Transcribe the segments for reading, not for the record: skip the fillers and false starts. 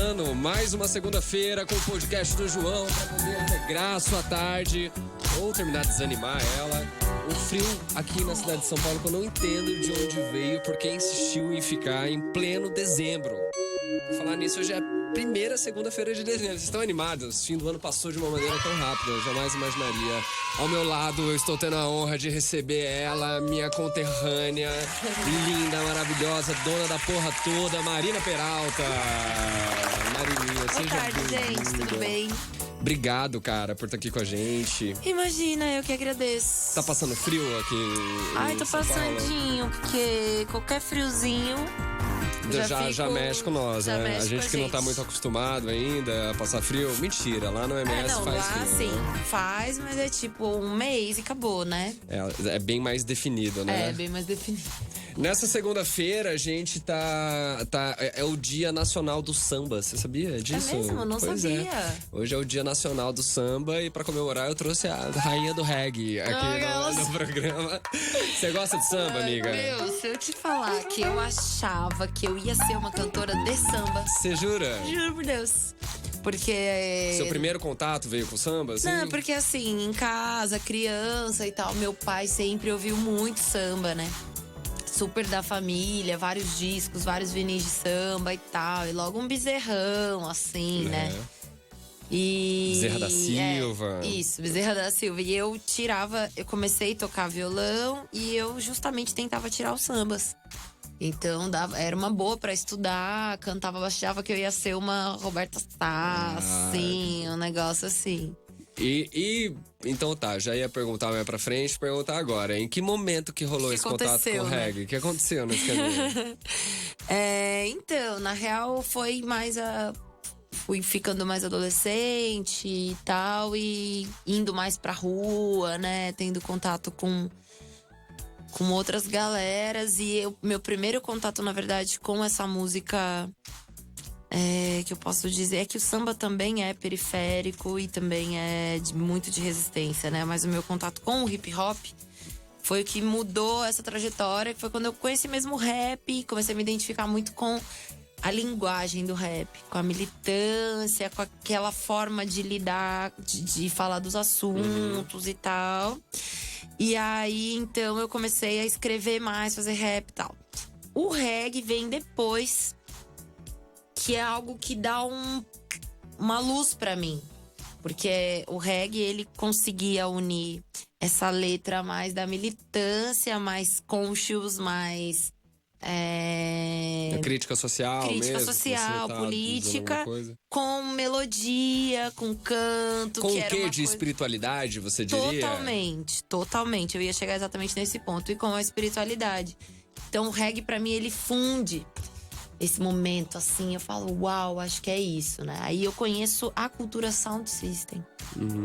começando mais uma segunda-feira com o podcast do João para poder alegrar a sua tarde ou terminar de desanimar ela. O frio aqui na cidade de São Paulo que eu não entendo de onde veio, porque insistiu em ficar em pleno dezembro. Por falar nisso, hoje é a primeira segunda-feira de dezembro. Vocês estão animados? O fim do ano passou de uma maneira tão rápida, eu jamais imaginaria. Ao meu lado, eu estou tendo a honra de receber ela, minha conterrânea, linda, maravilhosa, dona da porra toda, Marina Peralta. Marininha, Boa seja tarde, bem-vinda. gente. Tudo bem? Obrigado, cara, por estar aqui com a gente. Imagina, eu que agradeço. Tá passando frio aqui Ai, em tô São Paulo? passandinho, porque qualquer friozinho Já mexe com nós, já né? mexe A gente com que não tá muito acostumado ainda a passar frio. Mentira, lá no MS não, faz lá frio. sim, Né? faz, mas é tipo um mês e acabou, né? É bem mais definido, né? É, bem mais definido. Nessa segunda-feira, a gente é o Dia Nacional do Samba. Você sabia disso? É mesmo? Não Pois sabia. É. Hoje é o Dia Nacional do Samba e pra comemorar eu trouxe a rainha do reggae aqui no programa. Você gosta de samba, amiga? Meu, se eu te falar que eu achava que eu ia ser uma cantora de samba, Você jura? juro por Deus. Porque... Seu primeiro contato veio com samba, assim? Não, porque assim, em casa, criança e tal, meu pai sempre ouviu muito samba, né? Super da família, vários discos, vários vinis de samba e tal. E logo um bezerrão, assim, né? E... Bezerra da Silva. Isso, Bezerra da Silva. E eu comecei a tocar violão e eu justamente tentava tirar os sambas. Então era uma boa pra estudar, cantava, achava que eu ia ser uma Roberta Sassi, um negócio assim. Então tá, já ia perguntar mais pra frente, perguntar agora. Em que momento que rolou esse contato com o reggae? O que aconteceu nesse caminho? Então, na real, foi mais fui ficando mais adolescente e tal, e indo mais pra rua, né? Tendo contato com outras galeras. E meu primeiro contato, na verdade, com essa música… que eu posso dizer é que o samba também é periférico e também é muito de resistência, né? Mas o meu contato com o hip hop foi o que mudou essa trajetória, que foi quando eu conheci mesmo o rap, comecei a me identificar muito com a linguagem do rap, com a militância, com aquela forma de lidar, de falar dos assuntos e tal. E aí, então, eu comecei a escrever mais, fazer rap e tal. O reggae vem depois, que é algo que dá uma luz pra mim. Porque o reggae, ele conseguia unir essa letra mais da militância, mais conscious, mais… A crítica social crítica mesmo, social, você tá política, com melodia, com canto. Com que o era quê uma de coisa… espiritualidade, você diria? Totalmente. Eu ia chegar exatamente nesse ponto. E com a espiritualidade. Então o reggae, pra mim, ele funde esse momento, assim, eu falo, uau, acho que é isso, né? Aí eu conheço a cultura Sound System,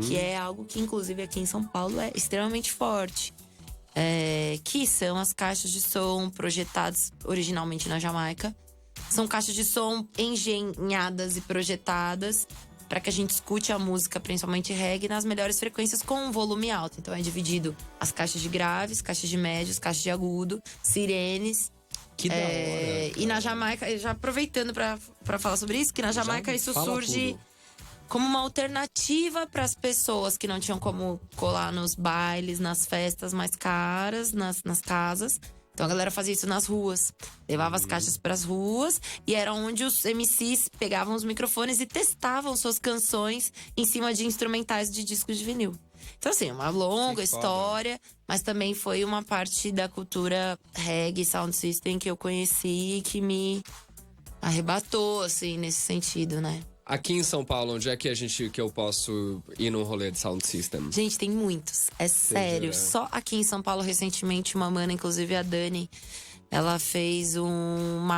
que é algo que, inclusive, aqui em São Paulo é extremamente forte. Que são as caixas de som projetadas originalmente na Jamaica. São caixas de som engenhadas e projetadas para que a gente escute a música, principalmente reggae, nas melhores frequências com um volume alto. Então é dividido as caixas de graves, caixas de médios, caixas de agudo, sirenes. Que da hora. E na Jamaica, já aproveitando pra falar sobre isso, que na Jamaica isso surge tudo. como uma alternativa para as pessoas que não tinham como colar nos bailes, nas festas mais caras, nas casas. Então a galera fazia isso nas ruas, levava as caixas pras ruas e era onde os MCs pegavam os microfones e testavam suas canções em cima de instrumentais de discos de vinil. Então assim, uma longa história, mas também foi uma parte da cultura reggae, sound system que eu conheci e que me arrebatou, assim, nesse sentido, né? Aqui em São Paulo, onde é que eu posso ir num rolê de sound system? Gente, tem muitos. É sério. Só aqui em São Paulo, recentemente, uma mana, inclusive a Dani, ela fez um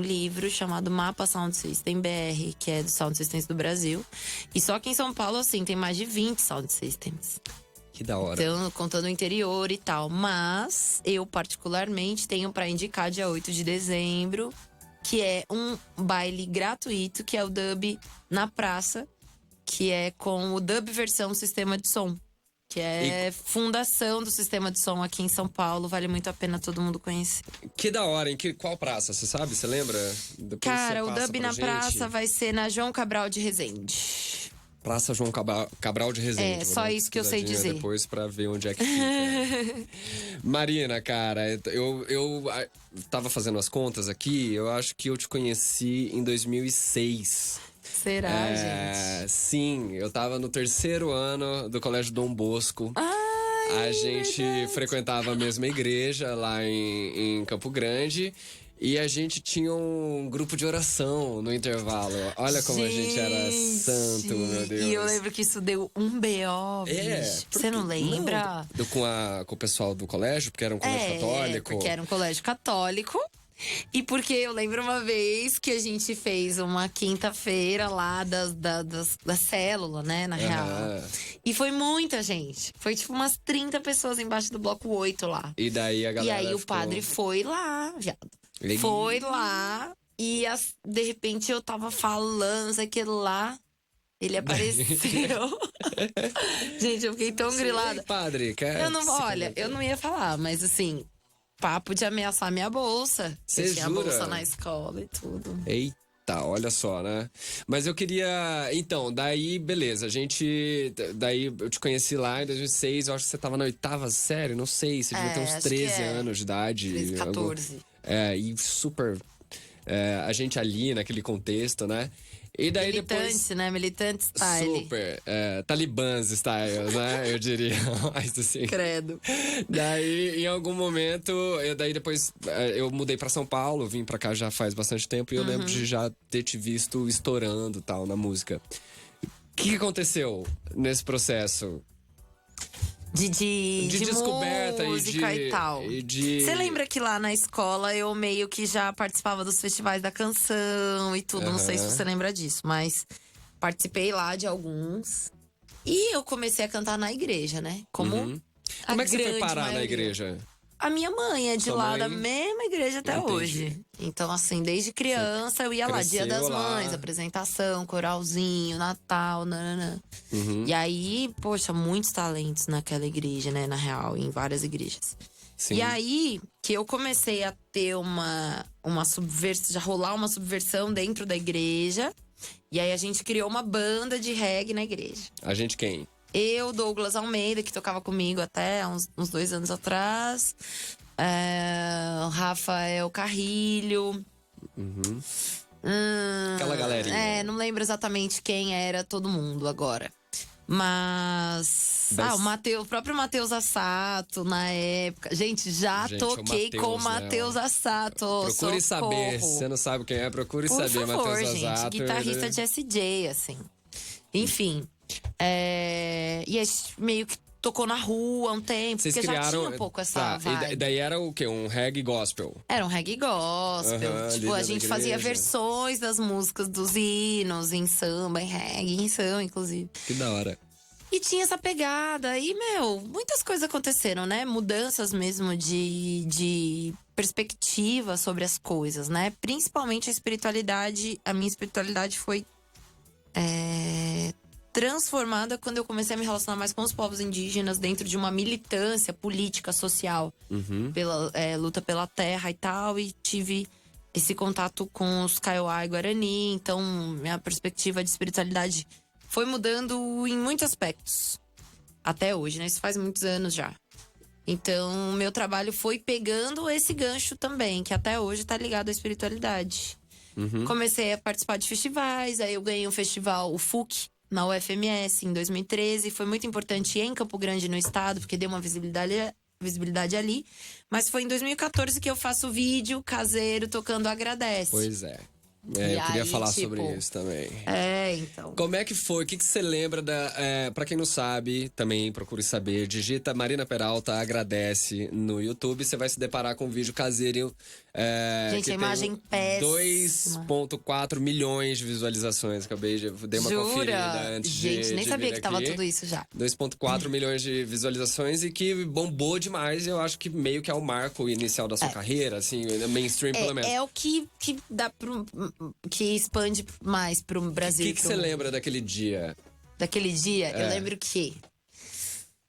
livro chamado Mapa Sound System BR, que é dos Sound Systems do Brasil. E só aqui em São Paulo, assim, tem mais de 20 Sound Systems. Que da hora. Então, contando o interior e tal. Mas, eu particularmente tenho pra indicar dia 8 de dezembro, que é um baile gratuito, que é o Dub na Praça, que é com o Dub versão sistema de som. que é fundação do sistema de som aqui em São Paulo. Vale muito a pena todo mundo conhecer. Que da hora, qual praça? Você sabe? Você lembra? Depois Cara, você o passa Dub pra na gente. praça vai ser na João Cabral de Resende. Praça João Cabral de Resende. É, Vou só dar uma isso que eu sei pesquisadinha dizer. depois pra ver onde é que fica. Marina, cara, eu tava fazendo as contas aqui. Eu acho que eu te conheci em 2006. Será, gente? Sim, eu tava no 3º ano do Colégio Dom Bosco. Ai, A gente frequentava a mesma igreja lá em Campo Grande. E a gente tinha um grupo de oração no intervalo. Olha como a gente era santo, meu Deus. E eu lembro que isso deu um BO, bicho. Você não lembra? Com o pessoal do colégio, porque era um colégio católico. Porque era um colégio católico. E porque eu lembro uma vez que a gente fez uma quinta-feira lá da célula, né, na real. E foi muita gente. Foi tipo umas 30 pessoas embaixo do bloco 8 lá. E daí a galera E aí o padre foi lá, viado. Foi lá e de repente eu tava falando, sei que lá, ele apareceu. Gente, eu fiquei tão grilada. Padre, eu não ia falar, mas assim, papo de ameaçar minha bolsa. Você eu tinha jura? bolsa na escola e tudo. Eita, olha só, né? Mas eu queria. Então, daí, beleza. Daí eu te conheci lá em 2006. Eu acho que você tava na 8ª série, não sei. Você devia ter uns 13 anos de idade. 13, 14. E super. A gente ali naquele contexto, né? E daí Militante, depois. né? Militante style. Super. Talibãs style, né? Eu diria. Mas assim. Credo. Daí, em algum momento, depois eu mudei pra São Paulo, vim pra cá já faz bastante tempo e eu lembro de já ter te visto estourando tal na música. O que aconteceu nesse processo? De descoberta música e tal. Você lembra que lá na escola eu meio que já participava dos festivais da canção e tudo? Não sei se você lembra disso, mas participei lá de alguns. E eu comecei a cantar na igreja, né? Como é que você foi parar na igreja? A minha mãe é de Sua lá mãe? da mesma igreja até Entendi. hoje. Então, assim, desde criança eu ia lá, Dia das cresceu lá. Mães, apresentação, coralzinho, Natal, nananã. E aí, poxa, muitos talentos naquela igreja, né? Na real, em várias igrejas. Sim. E aí que eu comecei a ter uma subversão, já rolar uma subversão dentro da igreja. E aí a gente criou uma banda de reggae na igreja. A gente quem? Eu, Douglas Almeida, que tocava comigo até uns 2 anos atrás. Rafael Carrilho. Aquela galerinha. Não lembro exatamente quem era todo mundo agora. Mas. O próprio Matheus Assato, na época. Gente, toquei com o Matheus Assato. Procure socorro. saber. Se você não sabe quem é, procure Por saber, favor, Matheus gente, Assato. guitarrista de SJ, assim. Enfim. E a gente meio que tocou na rua um tempo, Vocês porque criaram, já tinha um pouco essa vibe. E daí era o quê? Um reggae gospel? Era um reggae gospel. Tipo, a gente fazia versões das músicas dos hinos em samba, em reggae, em samba, inclusive. Que da hora. E tinha essa pegada. E, muitas coisas aconteceram, né? Mudanças mesmo de perspectiva sobre as coisas, né? Principalmente a espiritualidade. A minha espiritualidade foi transformada quando eu comecei a me relacionar mais com os povos indígenas dentro de uma militância política, social, pela luta pela terra e tal, e tive esse contato com os Kaiowá e Guarani. Então, minha perspectiva de espiritualidade foi mudando em muitos aspectos. Até hoje, né? Isso faz muitos anos já. Então, meu trabalho foi pegando esse gancho também, que até hoje tá ligado à espiritualidade. Comecei a participar de festivais, aí eu ganhei um festival, o FUC, na UFMS, em 2013. Foi muito importante em Campo Grande, no estado, porque deu uma visibilidade ali. Mas foi em 2014 que eu faço vídeo caseiro tocando Agradece. Pois é. Eu queria falar sobre isso também. Então. Como é que foi? O que você lembra da. Pra quem não sabe, também procure saber. Digita Marina Peralta Agradece no YouTube. Você vai se deparar com um vídeo caseiro. Gente, a imagem péssima. 2,4 milhões de visualizações. Dei uma conferida antes Gente, nem sabia que tava tudo isso já. 2,4 milhões de visualizações e que bombou demais. Eu acho que meio que é o marco inicial da sua carreira, assim, mainstream pelo menos. É o que dá que expande mais pro Brasil. O que você lembra daquele dia? Daquele dia? Eu lembro que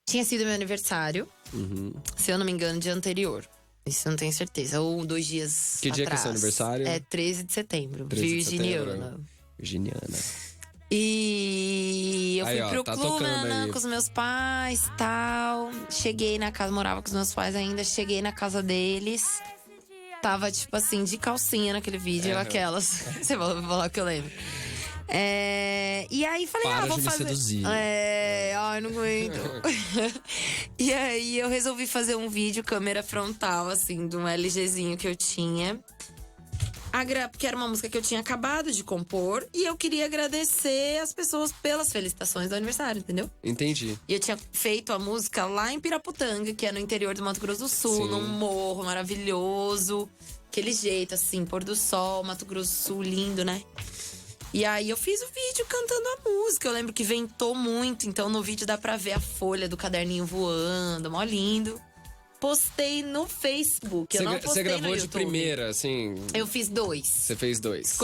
Tinha sido meu aniversário, se eu não me engano, dia anterior. Isso eu não tenho certeza. Ou 2 dias Que dia atrás. que é seu aniversário? É 13 de setembro. 13 de Virginiana. setembro. Virginiana. E eu Aí, fui ó, pro tá clube, tocando né, aí. com os meus pais e tal. Cheguei na casa, morava com os meus pais ainda. Cheguei na casa deles. Tava, tipo assim, de calcinha naquele vídeo, aquelas. Você vai falar que eu lembro. E aí falei, Para vou de me fazer. seduzir. Ai, não aguento. E aí eu resolvi fazer um vídeo câmera frontal, assim, de um LGzinho que eu tinha. Porque era uma música que eu tinha acabado de compor. E eu queria agradecer as pessoas pelas felicitações do aniversário, entendeu? Entendi. E eu tinha feito a música lá em Piraputanga, que é no interior do Mato Grosso do Sul, Sim. num morro maravilhoso. Aquele jeito, assim, pôr do sol, Mato Grosso do Sul, lindo, né? E aí eu fiz o vídeo cantando a música. Eu lembro que ventou muito, então no vídeo dá pra ver a folha do caderninho voando, mó lindo. Postei no Facebook, eu não postei Você gravou no de YouTube. primeira, assim. Eu fiz 2. Você fez 2.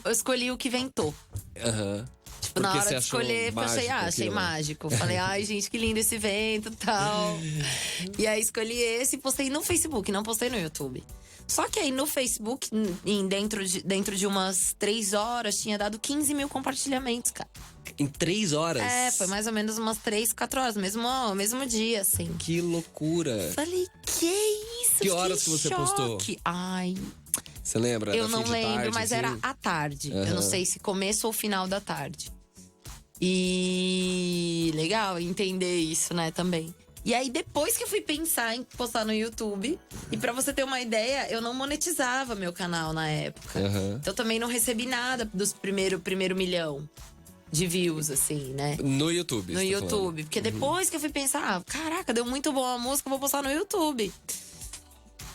Eu escolhi o que ventou. Aham. Tipo, na hora de você achou escolher, eu achei aquilo? mágico. Falei, ai, gente, que lindo esse vento e tal. E aí escolhi esse e postei no Facebook, não postei no YouTube. Só que aí no Facebook, dentro de umas 3 horas, tinha dado 15 mil compartilhamentos, cara. Em 3 horas? Foi mais ou menos umas 3, 4 horas, mesmo dia, assim. Que loucura. Falei, que isso? Que horas que você postou? Ai, Você lembra? eu Era não fim de lembro, tarde, mas assim? era à tarde. Eu não Aham. sei se começo ou final da tarde. E legal entender isso, né, também. E aí, depois que eu fui pensar em postar no YouTube, e pra você ter uma ideia, eu não monetizava meu canal na época. Aham. Então também não recebi nada dos primeiro milhão de views, assim, né? No YouTube. No você tá YouTube. falando. Porque depois que eu fui pensar, caraca, deu muito boa a música, eu vou postar no YouTube.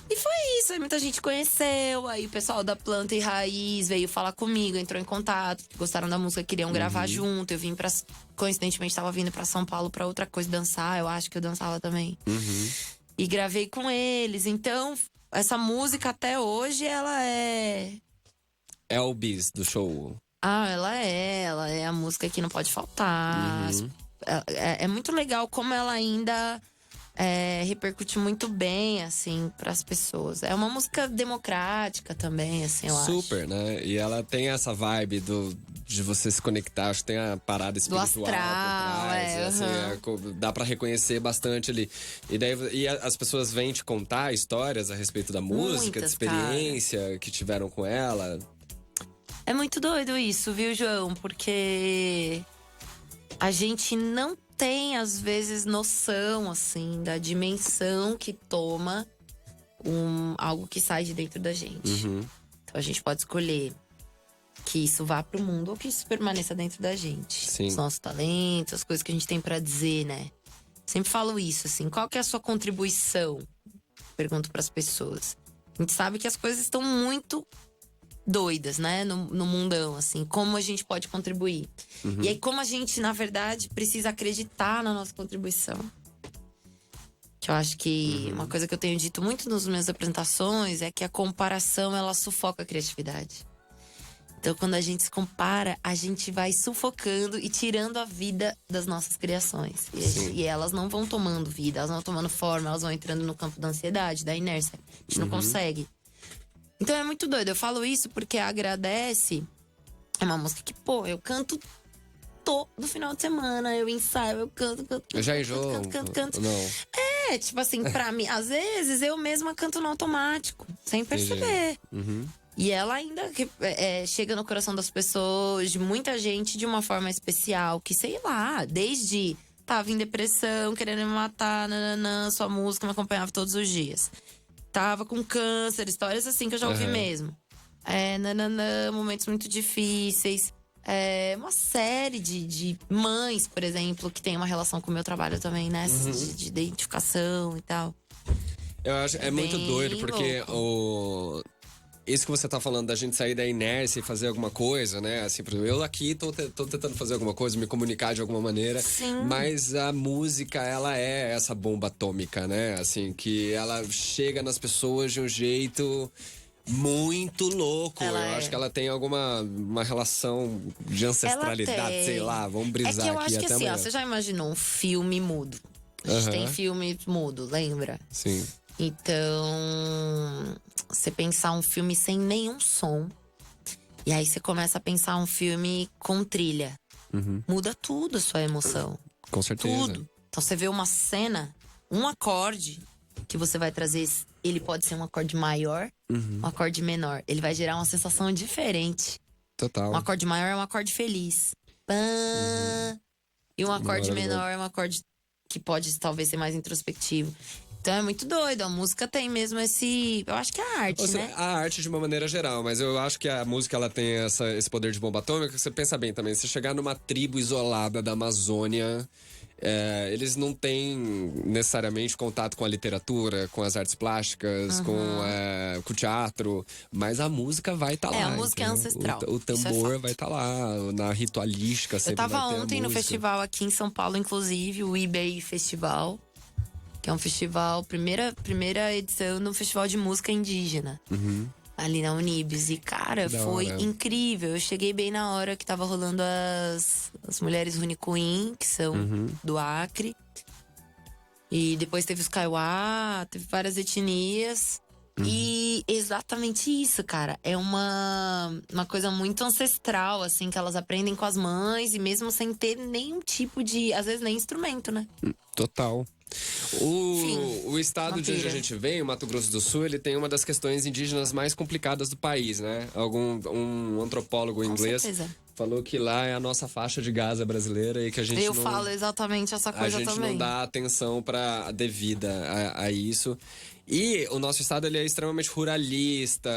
E foi isso, aí muita gente conheceu, aí o pessoal da Planta e Raiz veio falar comigo, entrou em contato, gostaram da música, queriam gravar junto. Eu vim coincidentemente, tava vindo pra São Paulo pra outra coisa, dançar, eu acho que eu dançava também. E gravei com eles, então essa música até hoje, ela é… É o bis do show. ela é a música que não pode faltar. É muito legal como ela ainda… repercute muito bem, assim, pras pessoas. É uma música democrática também, assim, eu acho. Super, né? E ela tem essa vibe de você se conectar. Acho que tem a parada espiritual astral, por trás. Dá pra reconhecer bastante ali. E as pessoas vêm te contar histórias a respeito da música, de Muitas, experiência que tiveram com ela. É muito doido isso, viu, João? Porque a gente não tem, às vezes, noção, assim, da dimensão que toma algo que sai de dentro da gente. Então a gente pode escolher que isso vá pro mundo ou que isso permaneça dentro da gente. Sim. Os nossos talentos, as coisas que a gente tem pra dizer, né? Sempre falo isso, assim, qual que é a sua contribuição? Pergunto pras pessoas. A gente sabe que as coisas estão muito doidas, né? No mundão, assim. Como a gente pode contribuir. E aí, como a gente, na verdade, precisa acreditar na nossa contribuição. Que eu acho que uma coisa que eu tenho dito muito nas minhas apresentações é que a comparação, ela sufoca a criatividade. Então, quando a gente se compara, a gente vai sufocando e tirando a vida das nossas criações. E elas não vão tomando vida, elas não vão tomando forma, elas vão entrando no campo da ansiedade, da inércia. A gente não consegue. Então é muito doido. Eu falo isso porque Agradece é uma música que, eu canto todo final de semana. Eu ensaio, eu canto. Eu já enjoo. Canto. Não. Tipo assim, pra mim, às vezes eu mesma canto no automático, sem perceber. E ela ainda chega no coração das pessoas, de muita gente, de uma forma especial. Que, sei lá, desde tava em depressão, querendo me matar, sua música me acompanhava todos os dias. Tava com câncer, histórias assim que eu já ouvi mesmo. Momentos muito difíceis. Uma série de mães, por exemplo, que tem uma relação com o meu trabalho também, né? De identificação e tal. Eu acho é muito doido, porque isso que você tá falando da gente sair da inércia e fazer alguma coisa, né? Assim, por exemplo, eu aqui tô tentando fazer alguma coisa, me comunicar de alguma maneira. Sim. Mas a música, ela é essa bomba atômica, né? Assim, que ela chega nas pessoas de um jeito muito louco. Eu acho que ela tem uma relação de ancestralidade, sei lá. Vamos brisar aqui É que eu acho que até assim, amanhã. você já imaginou um filme mudo? A gente tem Aham. filme mudo, lembra? Sim. Então, você pensar um filme sem nenhum som. E aí você começa a pensar um filme com trilha. Muda tudo a sua emoção. Com certeza. Tudo. Então você vê uma cena, um acorde que você vai trazer. Ele pode ser um acorde maior, um acorde menor. Ele vai gerar uma sensação diferente. Total. Um acorde maior é um acorde feliz. Pã. E um acorde Maravilhoso. menor é um acorde que pode talvez ser mais introspectivo. Então é muito doido. A música tem mesmo esse. Eu acho que é a arte, Ou seja, né? a arte de uma maneira geral, mas eu acho que a música ela tem esse poder de bomba atômica. Você pensa bem também, se chegar numa tribo isolada da Amazônia, eles não têm necessariamente contato com a literatura, com as artes plásticas, com o teatro, mas a música vai estar lá. A música é entendeu? ancestral. O Isso é tambor fato. vai estar lá, na ritualística Eu sempre tava vai ter a ontem no música. festival aqui em São Paulo, inclusive, o eBay Festival. Que é um festival, primeira edição do festival de música indígena. Ali na Unibis. E, cara, Da foi hora. incrível. Eu cheguei bem na hora que tava rolando as mulheres Runicuim, que são do Acre. E depois teve os Kaiowá, teve várias etnias. E exatamente isso, cara. É uma coisa muito ancestral, assim, que elas aprendem com as mães. E mesmo sem ter nenhum tipo de… Às vezes nem instrumento, né? Total. Enfim, O estado uma de onde a pira. gente vem, o Mato Grosso do Sul, ele tem uma das questões indígenas mais complicadas do país, né? Um antropólogo inglês certeza. falou que lá é a nossa faixa de Gaza brasileira e que a gente Eu não, falo exatamente essa a coisa gente também. não dá atenção para devida a isso. E o nosso estado ele é extremamente ruralista,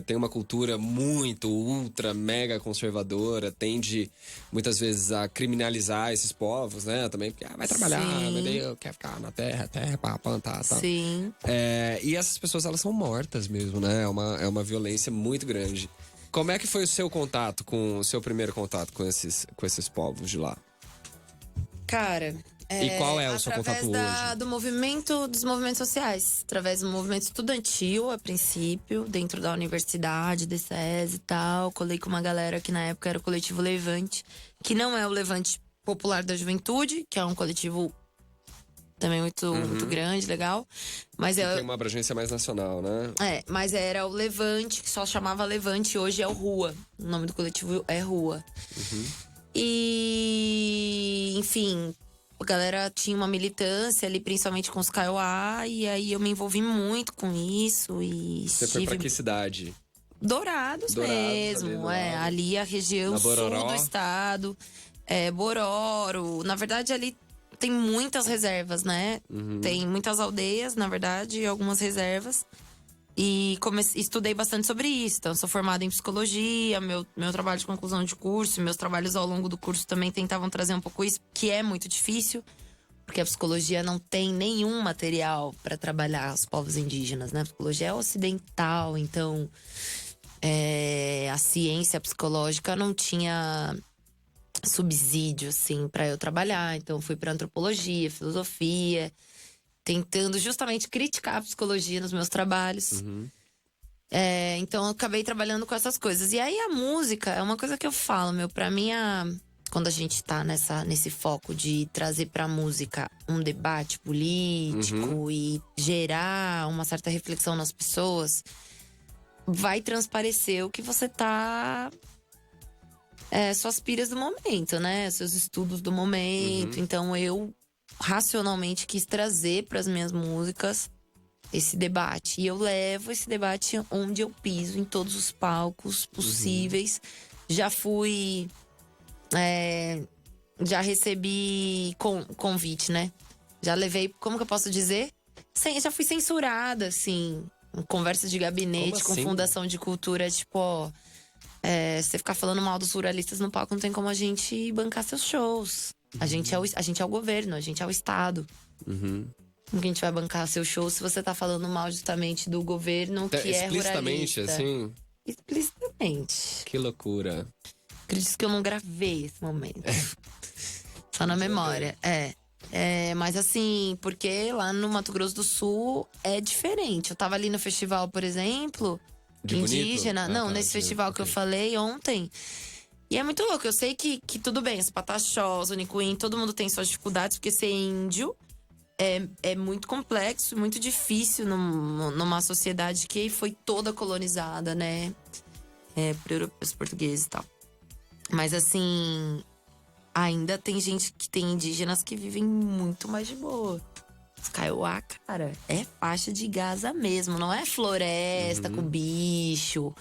tem uma cultura muito, ultra, mega conservadora, tende muitas vezes a criminalizar esses povos, né? Também porque vai trabalhar, Sim. meu Deus, quer ficar na terra pra plantar, tá? Sim. E essas pessoas elas são mortas mesmo, né? É uma violência muito grande. Como é que foi o seu contato o seu primeiro contato com esses povos de lá? Cara, E qual é o seu através contato hoje? dos movimentos sociais. Através do movimento estudantil, a princípio, dentro da universidade, DCES e tal. Colei com uma galera que na época era o coletivo Levante, que não é o Levante Popular da Juventude, que é um coletivo também muito grande, legal. Mas Tem uma abrangência mais nacional, né? mas era o Levante, que só chamava Levante, hoje é o Rua. O nome do coletivo é Rua. E, enfim, a galera tinha uma militância ali, principalmente com os Kaiowá, e aí eu me envolvi muito com isso. E Você foi pra que cidade? Dourados Dourados, ali mesmo, do lado. ali a região Na sul Bororó? do estado. Bororo. Na verdade, ali tem muitas reservas, né? Tem muitas aldeias, na verdade, e algumas reservas. E estudei bastante sobre isso. Então, sou formada em psicologia, meu trabalho de conclusão de curso, meus trabalhos ao longo do curso também tentavam trazer um pouco isso, que é muito difícil, porque a psicologia não tem nenhum material para trabalhar os povos indígenas, né? A psicologia é ocidental, então a ciência psicológica não tinha subsídio, assim, para eu trabalhar. Então, fui para antropologia, filosofia, tentando justamente criticar a psicologia nos meus trabalhos. Então, eu acabei trabalhando com essas coisas. E aí, a música é uma coisa que eu falo, pra mim, quando a gente tá nesse foco de trazer pra música um debate político e gerar uma certa reflexão nas pessoas, vai transparecer o que você tá… suas piras do momento, né? Seus estudos do momento. Então, eu racionalmente quis trazer para as minhas músicas esse debate. E eu levo esse debate onde eu piso, em todos os palcos possíveis. Já fui… já recebi convite, né? Já levei… Como que eu posso dizer? Já fui censurada, assim. Em conversas de gabinete Como com assim? Fundação de Cultura. Tipo, você ficar falando mal dos ruralistas no palco, não tem como a gente bancar seus shows. A gente é o governo, a gente é o Estado. Como que a gente vai bancar seu show se você tá falando mal justamente do governo que é Explicitamente, ruralista? assim? Explicitamente. Que loucura. Acredito que eu não gravei esse momento. Só na memória. Mas assim, porque lá no Mato Grosso do Sul é diferente. Eu tava ali no festival, por exemplo, De Bonito? indígena. Não, tá, nesse festival que eu ok. falei ontem. E é muito louco. Eu sei que tudo bem, os pataxós, o Nicuim, todo mundo tem suas dificuldades, porque ser índio é muito complexo, muito difícil numa sociedade que foi toda colonizada, né? Por europeus, portugueses e tal. Mas assim, ainda tem gente que tem indígenas que vivem muito mais de boa. Os Kaiowá, cara, é faixa de Gaza mesmo. Não é floresta com bicho,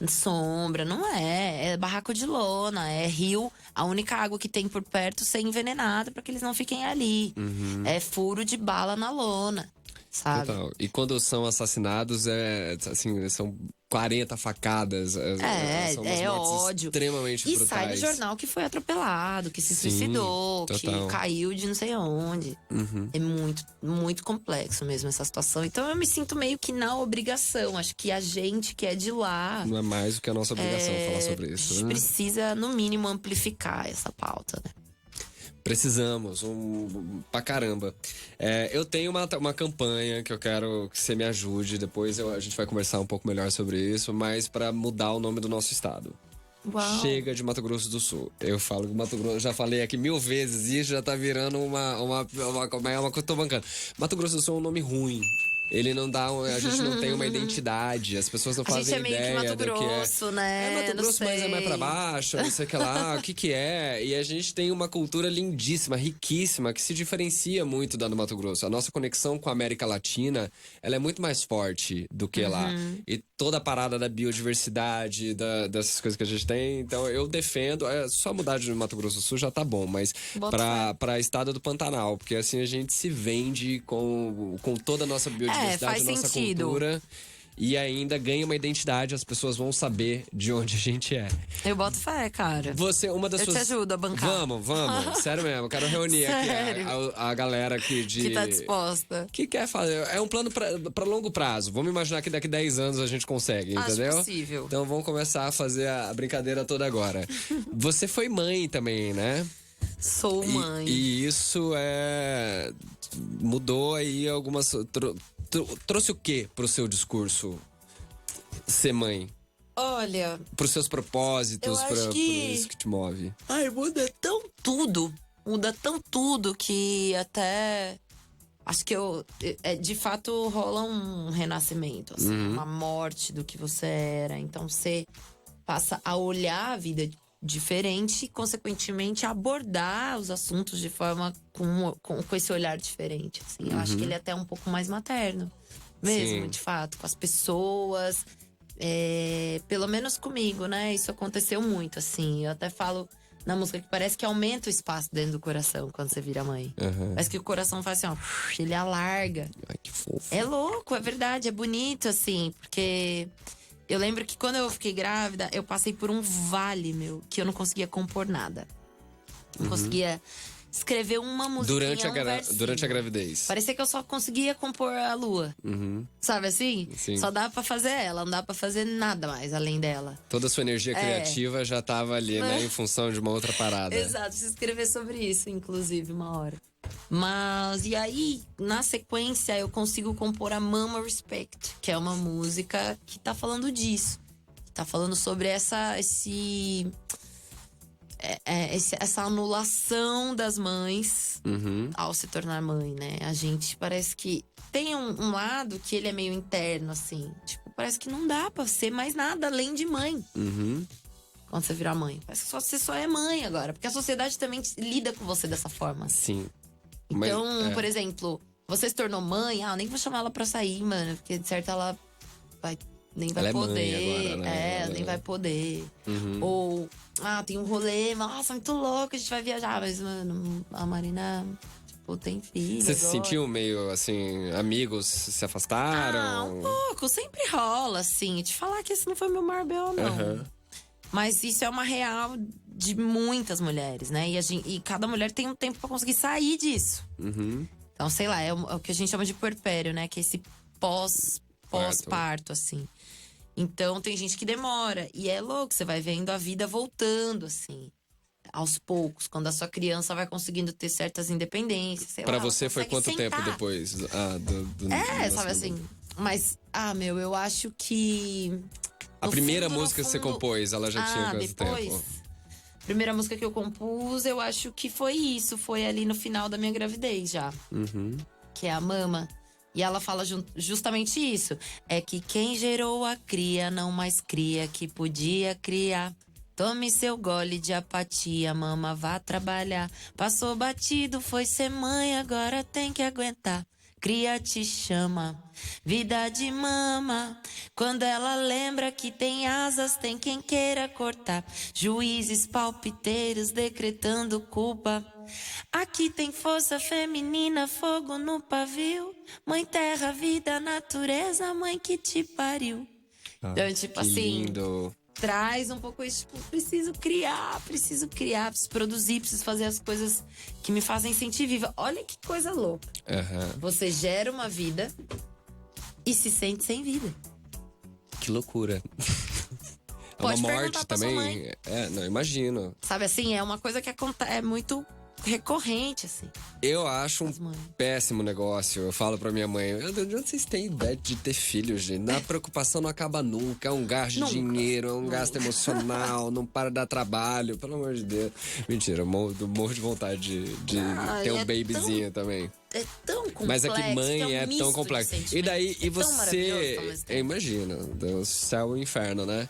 sombra, não é. É barraco de lona, é rio. A única água que tem por perto ser envenenada pra que eles não fiquem ali. É furo de bala na lona, sabe? Total. E quando são assassinados, assim, são 40 facadas. São umas mortes ódio. extremamente E brutais. sai no jornal que foi atropelado, que se Sim, suicidou, total. que caiu de não sei onde. É muito, muito complexo mesmo essa situação. Então eu me sinto meio que na obrigação. Acho que a gente que é de lá. Não é mais do que a nossa obrigação falar sobre A isso, gente né? precisa, no mínimo, amplificar essa pauta, né? Precisamos, pra caramba. Eu tenho uma campanha que eu quero que você me ajude. Depois a gente vai conversar um pouco melhor sobre isso, mas pra mudar o nome do nosso estado. Uau. Chega de Mato Grosso do Sul. Eu falo que Mato Grosso, já falei aqui 1000 vezes e já tá virando uma coisa que eu tô bancando. Mato Grosso do Sul é um nome ruim. Ele não dá, a gente não tem uma identidade, as pessoas não A gente fazem é meio que ideia Mato do que Grosso, né? É Mato Não Grosso, mas é mais sei. pra baixo, não sei o que lá, o que que é. E a gente tem uma cultura lindíssima, riquíssima, que se diferencia muito da do Mato Grosso. A nossa conexão com a América Latina, ela é muito mais forte do que lá. E toda a parada da biodiversidade, dessas coisas que a gente tem. Então eu defendo, só mudar de Mato Grosso do Sul já tá bom, mas pra estado do Pantanal, porque assim a gente se vende com toda a nossa biodiversidade, faz nossa sentido. cultura. E ainda ganha uma identidade, as pessoas vão saber de onde a gente é. Eu boto fé, cara. Você, uma das Eu suas. te ajudo a bancar. Vamos. Sério mesmo. Eu quero reunir aqui Sério? a galera aqui de. Que tá disposta. Que quer fazer. É um plano pra longo prazo. Vamos imaginar que daqui 10 anos a gente consegue, Acho entendeu? possível. Então vamos começar a fazer a brincadeira toda agora. Você foi mãe também, né? Sou mãe. E isso mudou aí algumas. Trouxe o quê pro seu discurso ser mãe? Olha, Pros seus propósitos, eu acho por que- isso que te move. ai, muda tão tudo que até acho que de fato rola um renascimento, assim, uma morte do que você era. Então você passa a olhar a vida diferente e, consequentemente, abordar os assuntos de forma com esse olhar diferente. Assim. Eu acho que ele é até um pouco mais materno, mesmo, Sim. de fato, com as pessoas. Pelo menos comigo, né? Isso aconteceu muito, assim. Eu até falo na música que parece que aumenta o espaço dentro do coração quando você vira mãe. Parece que o coração faz assim, ó, ele alarga. Ai, que fofo. É louco, é verdade, é bonito, assim, porque eu lembro que quando eu fiquei grávida, eu passei por um vale, meu, que eu não conseguia compor nada. Não conseguia escrever uma musiquinha, Durante a gravidez. Parecia que eu só conseguia compor a lua. Sabe assim? Sim. Só dava pra fazer ela, não dava pra fazer nada mais além dela. Toda a sua energia criativa já tava ali, né? Em função de uma outra parada. Exato, preciso escrever sobre isso, inclusive, uma hora. Mas, e aí, na sequência, eu consigo compor a Mama Respect, que é uma música que tá falando disso. Que tá falando sobre essa anulação das mães ao se tornar mãe, né? A gente parece que tem um lado que ele é meio interno, assim. Tipo, parece que não dá pra ser mais nada além de mãe. Quando você virar mãe. Parece que você só é mãe agora. Porque a sociedade também lida com você dessa forma. Sim. Então, por exemplo, você se tornou mãe, eu nem vou chamar ela pra sair, mano. Porque de certo ela nem vai Ela é mãe poder. agora, né? Ela nem vai poder. Ou, tem um rolê, nossa, muito louco, a gente vai viajar. Mas, mano, a Marina, tipo, tem filho. Você se agora. sentiu meio assim, amigos se afastaram? Um pouco, sempre rola, assim. Te falar que esse não foi meu maior B.O., não. Mas isso é uma real de muitas mulheres, né? E cada mulher tem um tempo pra conseguir sair disso. Então, sei lá, é o que a gente chama de puerpério, né? Que é esse pós-parto, assim. Então, tem gente que demora. E é louco, você vai vendo a vida voltando, assim. Aos poucos, quando a sua criança vai conseguindo ter certas independências. Sei Pra lá, você foi consegue quanto tempo sentar. depois? Do sabe nascimento? assim. Mas, eu acho que. A no primeira fundo, no música que você fundo- compôs, ela já tinha quanto depois. tempo? Primeira música que eu compus, eu acho que foi isso. Foi ali no final da minha gravidez já. que é a mama. E ela fala justamente isso. É que quem gerou a cria não mais cria que podia criar. Tome seu gole de apatia, mama, vá trabalhar. Passou batido, foi ser mãe, agora tem que aguentar. Cria te chama, vida de mama. Quando ela lembra que tem asas, tem quem queira cortar. Juízes palpiteiros decretando culpa. Aqui tem força feminina, fogo no pavio. Mãe terra, vida, natureza, mãe que te pariu. Então, tipo que assim, lindo. traz um pouco isso, tipo, preciso criar, preciso produzir, preciso fazer as coisas que me fazem sentir viva. Olha que coisa louca. Você gera uma vida e se sente sem vida. Que loucura. É uma Pode morte perguntar pra sua também. mãe. Não, imagino. Sabe assim, é uma coisa que acontece, é muito recorrente, assim. Eu acho um As mães. péssimo negócio. Eu falo pra minha mãe, de onde vocês têm ideia de ter filhos, gente? A preocupação não acaba nunca. É um gasto de Nunca. dinheiro, é um gasto emocional, não para de dar trabalho, pelo amor de Deus. Mentira, eu morro de vontade de ter um babyzinho também. É tão complexo. Mas é que mãe um é misto tão de complexo. E sentimentos. daí, É e tão maravilhoso ao você. mesmo tempo. Eu imagino, do céu e inferno, né?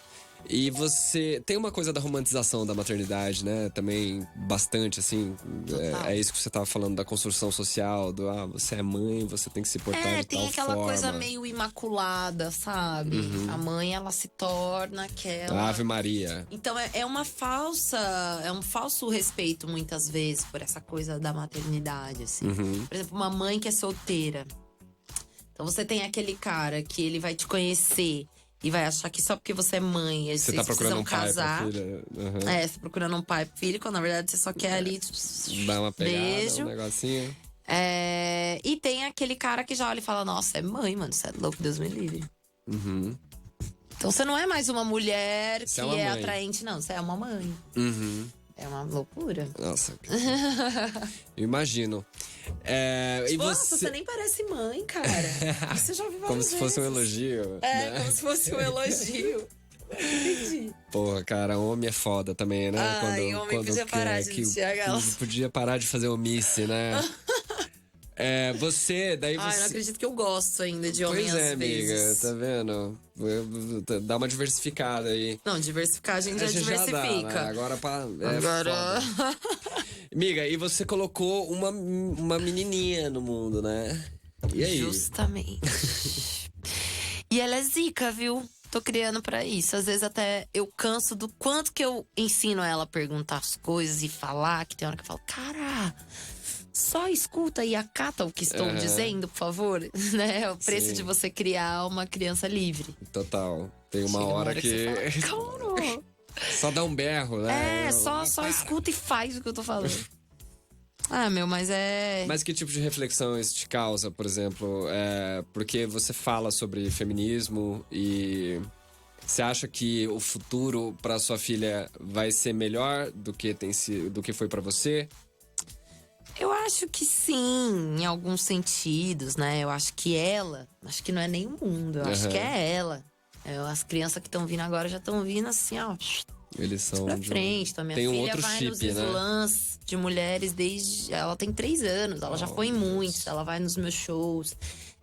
E você. Tem uma coisa da romantização da maternidade, né? Também bastante, assim. Total. É isso que você tava falando da construção social, você é mãe, você tem que se portar de tal tem aquela forma. coisa meio imaculada, sabe? A mãe, ela se torna aquela. Ave Maria. Então é um falso respeito muitas vezes por essa coisa da maternidade, assim. Por exemplo, uma mãe que é solteira. Então você tem aquele cara que ele vai te conhecer e vai achar que só porque você é mãe, Você vocês tá procurando precisam um pai casar. pra filha. Você tá procurando um pai pro filho, quando na verdade você só quer ali Dá uma pegada, beijo. um negocinho. E tem aquele cara que já olha e fala: nossa, é mãe, mano, você é louco, Deus me livre. Então você não é mais uma mulher Você que é uma mãe. atraente, não. Você é uma mãe. É uma loucura. Nossa. Eu imagino. E Nossa, você nem parece mãe, cara. Isso eu já ouvi várias Como se fosse um vezes. elogio. É, né? como se fosse um elogio. Entendi. Porra, cara, homem é foda também, né? Ai, homem podia parar de vestir a calça. Podia parar de fazer omisse, né? Daí Ai, você. não acredito que eu gosto ainda de homem Pois é, às amiga, vezes. tá vendo? Dá uma diversificada aí. Não, diversificar a gente já diversifica. Dá, né? Agora Agora. foda. Amiga, e você colocou uma menininha no mundo, né? E aí? Justamente. E ela é zica, viu? Tô criando pra isso. Às vezes até eu canso do quanto que eu ensino ela a perguntar as coisas e falar, que tem hora que eu falo, cara, só escuta e acata o que estou dizendo, por favor. Né? É o preço Sim. de você criar uma criança livre. Total. Tem uma Chega hora que. você fala, cara. Só dá um berro, né? Só escuta e faz o que eu tô falando. Mas é. Mas que tipo de reflexão isso te causa, por exemplo? Porque você fala sobre feminismo e você acha que o futuro para sua filha vai ser melhor do que foi para você? Eu acho que sim, em alguns sentidos, né? Eu acho que não é nem o mundo, eu acho que é ela. As crianças que estão vindo agora já estão vindo assim, ó. Eles são Pra frente. Então, minha Tem um filha outro vai chip, nos né? slams de mulheres desde. Ela tem 3 anos, ela já foi em meu muitos, Deus. ela vai nos meus shows,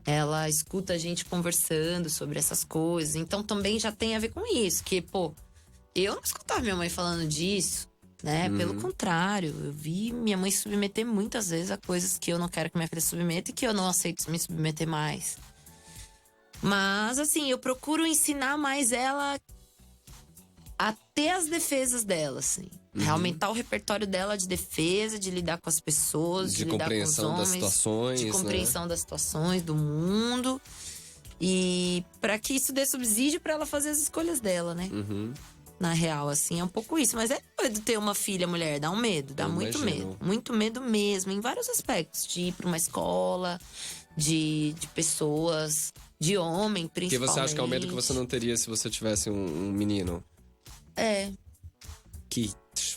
ela escuta a gente conversando sobre essas coisas. Então também já tem a ver com isso, que, pô, eu não escutava minha mãe falando disso, né? Pelo contrário, eu vi minha mãe se submeter muitas vezes a coisas que eu não quero que minha filha se submeta e que eu não aceito me submeter mais. Mas, assim, eu procuro ensinar mais ela a ter as defesas dela, assim. Aumentar o repertório dela de defesa, de lidar com as pessoas, de lidar com os compreensão das homens. situações, De compreensão das situações, do mundo. E para que isso dê subsídio para ela fazer as escolhas dela, né? Na real, assim, é um pouco isso. Mas é doido ter uma filha mulher, dá um medo, dá Eu muito imagino. medo. Muito medo mesmo, em vários aspectos. De ir pra uma escola, de pessoas, de homem, Porque principalmente. você acha que é o medo que você não teria se você tivesse um menino? Que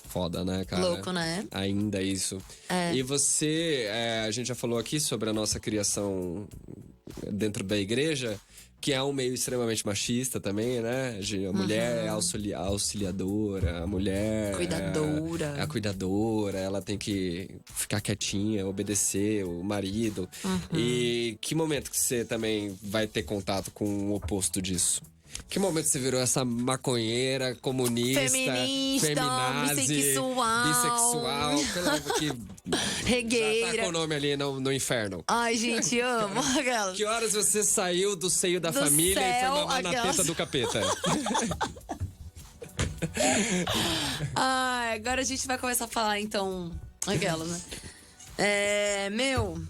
foda, né, cara? Louco, né? Ainda isso. E você, a gente já falou aqui sobre a nossa criação dentro da igreja, que é um meio extremamente machista também, né? A mulher é auxiliadora, a mulher Cuidadora. é a cuidadora, ela tem que ficar quietinha, obedecer o marido. E que momento que você também vai ter contato com o oposto disso? Que momento você virou essa maconheira, comunista, Feminista, feminazi, bissexual, que regueira. já tá com o nome ali no inferno. Ai, gente, amo aquelas. Que horas você saiu do seio da Do família e foi céu, mamar na aquelas. teta do capeta? Ai, agora a gente vai começar a falar, então, aquelas, né?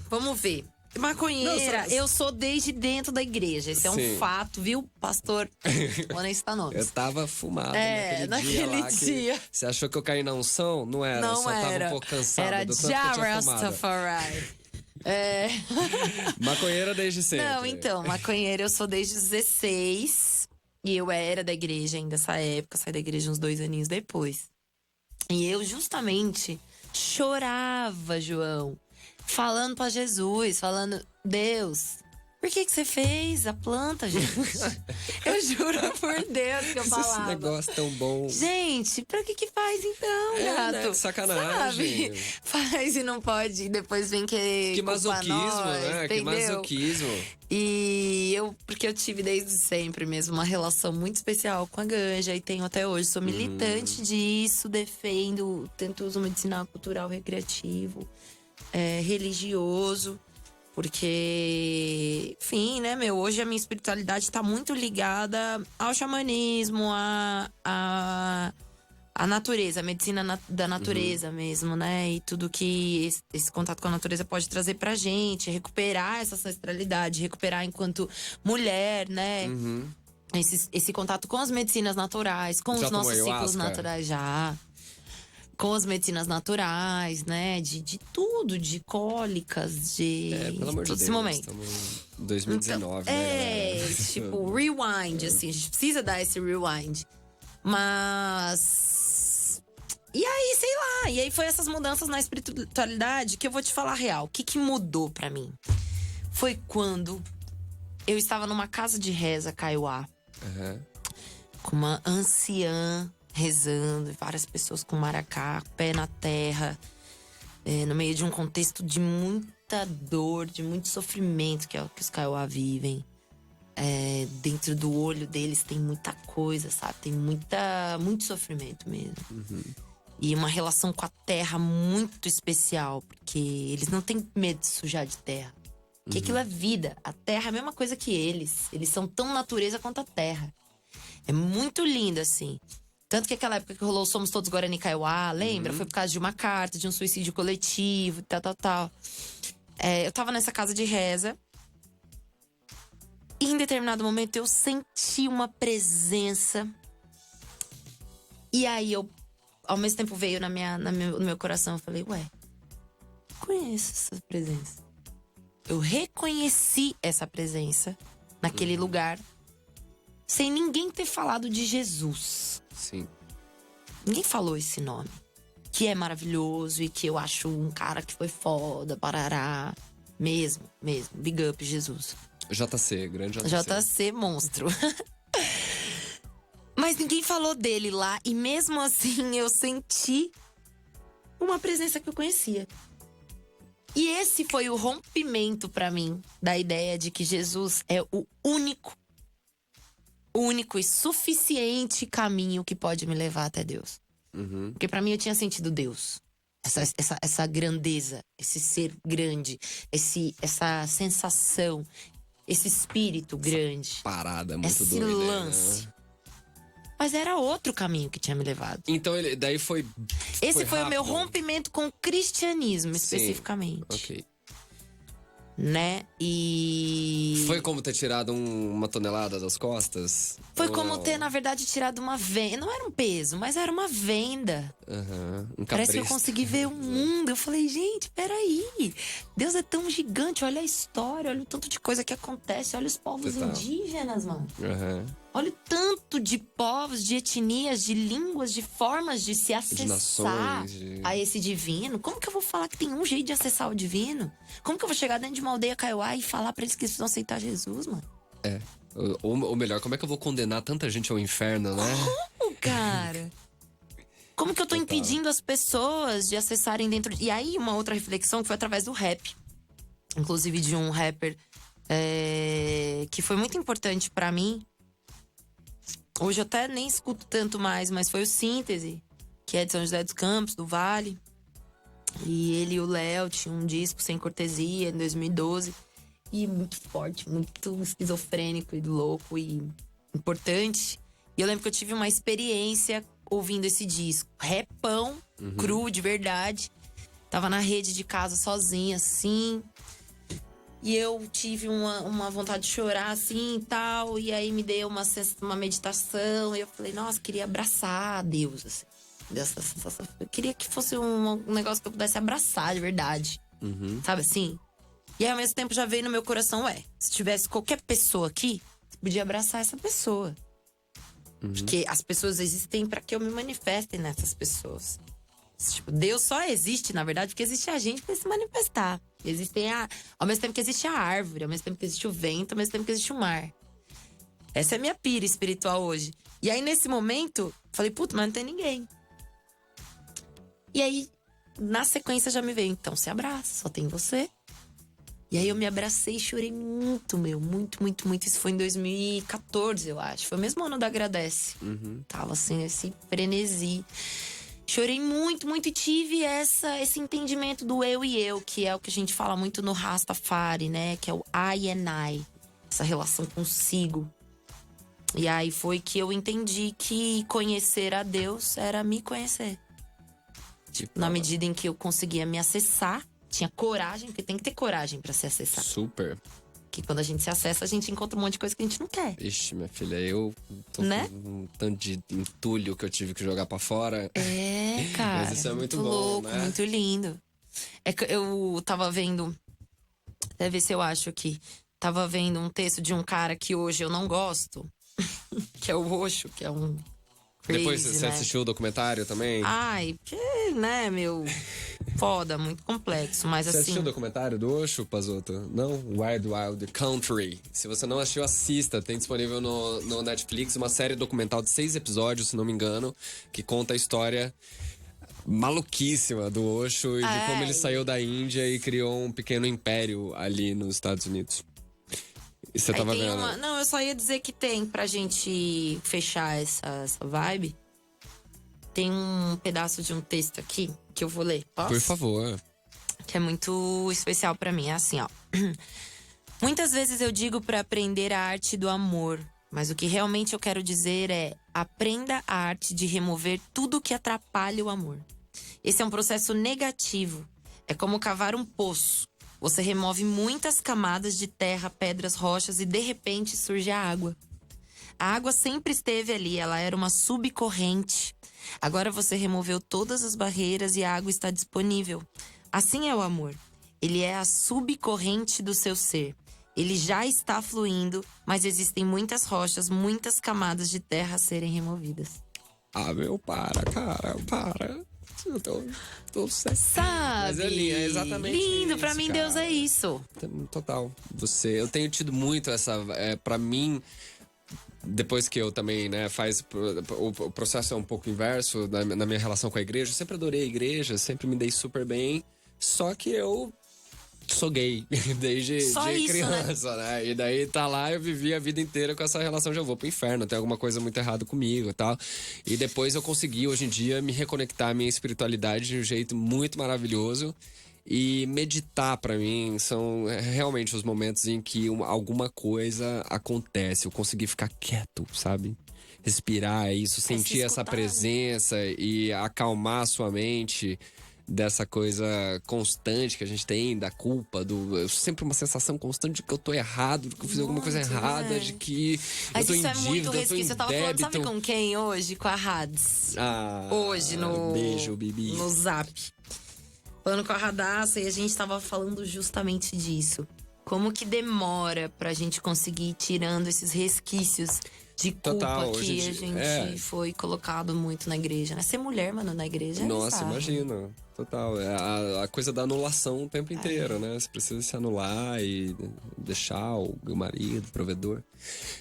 Vamos ver. Maconheira, Não, eu sou desde dentro da igreja. Esse é Sim. um fato, viu, pastor? Vou nem citar nomes. Eu tava fumado naquele lá que dia. Você achou que eu caí na unção? Não era, eu Não só tava era. um pouco cansado Era do tanto que eu Já tinha fumado. Rastafari. Maconheira desde sempre. Não, então, maconheira eu sou desde 16. E eu era da igreja ainda nessa época. Saí da igreja uns 2 aninhos depois. E eu justamente chorava, João. Falando pra Jesus, falando, Deus, por que você fez a planta, gente? Eu juro por Deus que eu falava. Esse negócio tão bom. Gente, pra que faz então, gato? Né? Sacanagem. Sabe? Faz e não pode, e depois vem querer Que culpar masoquismo, nós, né? Que entendeu? masoquismo. Porque eu tive desde sempre mesmo uma relação muito especial com a ganja e tenho até hoje. Sou militante disso, defendo, tento uso medicinal, cultural, recreativo, religioso. Porque, enfim, né, hoje a minha espiritualidade tá muito ligada ao xamanismo, à natureza, a medicina da natureza mesmo, né? E tudo que esse contato com a natureza pode trazer pra gente, recuperar essa ancestralidade, recuperar enquanto mulher, né? Esse contato com as medicinas naturais, com Já os nossos tomou ciclos ayahuasca? naturais já. Com as medicinas naturais, né? De tudo, de cólicas, de. Pelo amor de todo Deus. esse momento. Estamos em 2019, Então, né, galera? tipo, rewind, assim. A gente precisa dar esse rewind. Mas. E aí, sei lá. E aí foi essas mudanças na espiritualidade que eu vou te falar a real. O que mudou pra mim? Foi quando eu estava numa casa de reza, Kaiowá, com uma anciã rezando, várias pessoas com maracá, pé na terra, no meio de um contexto de muita dor, de muito sofrimento, que é o que os Kaiowá vivem. Dentro do olho deles tem muita coisa, sabe? Tem muito sofrimento mesmo. E uma relação com a terra muito especial, porque eles não têm medo de sujar de terra. Porque aquilo é vida. A terra é a mesma coisa que eles. Eles são tão natureza quanto a terra. É muito lindo, assim. Tanto que aquela época que rolou Somos Todos Guarani Kaiowá, lembra? Foi por causa de uma carta, de um suicídio coletivo, tal. Eu tava nessa casa de reza. E em determinado momento eu senti uma presença. E aí ao mesmo tempo veio no meu coração. Eu falei, conheço essa presença. Eu reconheci essa presença naquele lugar. Sem ninguém ter falado de Jesus. Sim. Ninguém falou esse nome. Que é maravilhoso e que eu acho um cara que foi foda, parará. Mesmo. Big up, Jesus. JC, grande JC. JC, monstro. Mas ninguém falou dele lá. E mesmo assim, eu senti uma presença que eu conhecia. E esse foi o rompimento pra mim da ideia de que Jesus é o único e suficiente caminho que pode me levar até Deus. Porque pra mim eu tinha sentido Deus. Essa grandeza, esse ser grande, essa sensação, esse espírito grande. Parada muito esse doida. lance. Mas era outro caminho que tinha me levado. Então daí foi. Esse foi o meu rápido. rompimento com o cristianismo, Sim. especificamente. Ok. Né? E. Foi como ter tirado uma tonelada das costas? Foi Ou como não? ter, na verdade, tirado uma venda. Não era um peso, mas era uma venda. Um Parece que eu cabresto. consegui ver o mundo. Eu falei, gente, peraí. Deus é tão gigante. Olha a história, olha o tanto de coisa que acontece. Olha os povos Total. indígenas, mano. Aham. Olha o tanto de povos, de etnias, de línguas, de formas de se acessar nações, de- a esse divino. Como que eu vou falar que tem um jeito de acessar o divino? Como que eu vou chegar dentro de uma aldeia Kaiowá e falar pra eles que eles precisam aceitar Jesus, mano? Ou melhor, como é que eu vou condenar tanta gente ao inferno, né? Como, cara? Como que eu tô impedindo as pessoas de acessarem dentro... E aí, uma outra reflexão que foi através do rap. Inclusive de um rapper que foi muito importante pra mim. Hoje eu até nem escuto tanto mais, mas foi o Síntese, que é de São José dos Campos, do Vale. E ele e o Léo tinham um disco, Sem Cortesia, em 2012. E muito forte, muito esquizofrênico e louco e importante. E eu lembro que eu tive uma experiência ouvindo esse disco. Repão, cru, de verdade. Tava na rede de casa sozinha, assim. E eu tive uma vontade de chorar, assim, e tal. E aí me deu uma meditação. E eu falei, nossa, queria abraçar a Deus, assim. Eu queria que fosse um negócio que eu pudesse abraçar, de verdade. Sabe assim? E aí, ao mesmo tempo, já veio no meu coração, se tivesse qualquer pessoa aqui, você podia abraçar essa pessoa. Porque as pessoas existem pra que eu me manifeste nessas pessoas. Tipo, Deus só existe, na verdade, porque existe a gente pra se manifestar. Ao mesmo tempo que existe a árvore, ao mesmo tempo que existe o vento, ao mesmo tempo que existe o mar. Essa é a minha pira espiritual hoje. E aí, nesse momento, falei, puta, mas não tem ninguém. E aí, na sequência, já me veio, então se abraça, só tem você. E aí eu me abracei e chorei muito, muito, muito, muito. Isso foi em 2014, eu acho. Foi o mesmo ano da Agradece. Tava assim, esse frenesi. Chorei muito, muito e tive esse entendimento do eu e eu, que é o que a gente fala muito no Rastafari, né? Que é o I and I. Essa relação consigo. E aí foi que eu entendi que conhecer a Deus era me conhecer. Na medida em que eu conseguia me acessar, tinha coragem, porque tem que ter coragem pra se acessar. Super. Que quando a gente se acessa, a gente encontra um monte de coisa que a gente não quer. Ixi, minha filha, eu tô Né? com um tanto de entulho que eu tive que jogar pra fora. Cara. Mas isso é muito bom, louco, né? muito lindo. É que eu tava vendo. Deve ver se eu acho aqui. Tava vendo um texto de um cara que hoje eu não gosto. Que é o Osho, que é um. Depois crazy, você né? assistiu o documentário também? Ai, porque, né, meu. Foda, muito complexo. Mas Você assim. assistiu o documentário do Osho, Pazoto? Não? Wild Wild Country. Se você não assistiu, assista. Tem disponível no Netflix uma série documental de 6 episódios, se não me engano, que conta a história maluquíssima do Osho e de como ele saiu da Índia e criou um pequeno império ali nos Estados Unidos. E você tava vendo? Não, eu só ia dizer que tem, pra gente fechar essa vibe. Tem um pedaço de um texto aqui que eu vou ler. Posso? Por favor. Que é muito especial pra mim. É assim, ó. Muitas vezes eu digo pra aprender a arte do amor. Mas o que realmente eu quero dizer é: aprenda a arte de remover tudo que atrapalha o amor. Esse é um processo negativo. É como cavar um poço. Você remove muitas camadas de terra, pedras, rochas e de repente surge a água. A água sempre esteve ali, ela era uma subcorrente. Agora você removeu todas as barreiras e a água está disponível. Assim é o amor. Ele é a subcorrente do seu ser. Ele já está fluindo, mas existem muitas rochas, muitas camadas de terra a serem removidas. Ah, meu, para, cara, para. Eu tô certo. Sabe? Mas é exatamente lindo, isso, pra mim cara. Deus é isso. Total. Eu tenho tido muito essa... pra mim, depois que eu também, né, o processo é um pouco inverso na minha relação com a igreja. Eu sempre adorei a igreja, sempre me dei super bem. Só que eu sou gay desde criança, né? E daí tá lá, eu vivi a vida inteira com essa relação de eu vou pro inferno, tem alguma coisa muito errada comigo e tal. E depois eu consegui, hoje em dia, me reconectar à minha espiritualidade de um jeito muito maravilhoso. E meditar, pra mim, são realmente os momentos em que alguma coisa acontece. Eu consegui ficar quieto, sabe? Respirar isso, sentir essa presença e acalmar a sua mente dessa coisa constante que a gente tem, da culpa, sempre uma sensação constante de que eu tô errado, de que eu fiz alguma coisa errada, de que eu tô em dívida, muito eu tô em resquício. Eu tava falando, débito. sabe com quem hoje? Com a Hads. Hoje, Beijo, Bibi. No Zap. Falando com a Radassa, e a gente tava falando justamente disso. Como que demora pra gente conseguir ir tirando esses resquícios de culpa Total, que hoje a em gente dia- foi colocado muito na igreja, né? Ser mulher, mano, na igreja é Nossa, bizarro. imagina. Total. É a coisa da anulação o tempo inteiro, né? Você precisa se anular e deixar o marido, o provedor.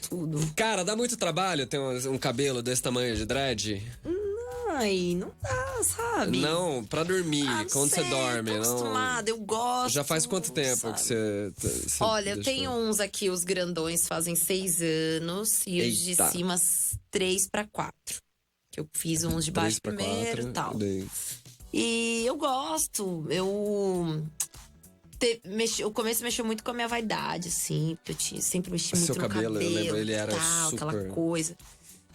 Tudo. Cara, dá muito trabalho ter um cabelo desse tamanho de dread? Ai, não dá, sabe? Não, pra dormir, Ah, não quando sei, você dorme. tô não... acostumada, eu gosto. Já faz quanto tempo sabe? que você Olha, eu deixou? tenho uns aqui, os grandões fazem 6 anos. E os de Eita. cima, 3 pra 4. Que eu fiz uns de baixo 3 pra primeiro 4, e tal. daí. E eu gosto. O começo mexeu muito com a minha vaidade, assim. Porque sempre mexi muito Seu no cabelo, cabelo. eu lembro, ele era tal, super... aquela coisa.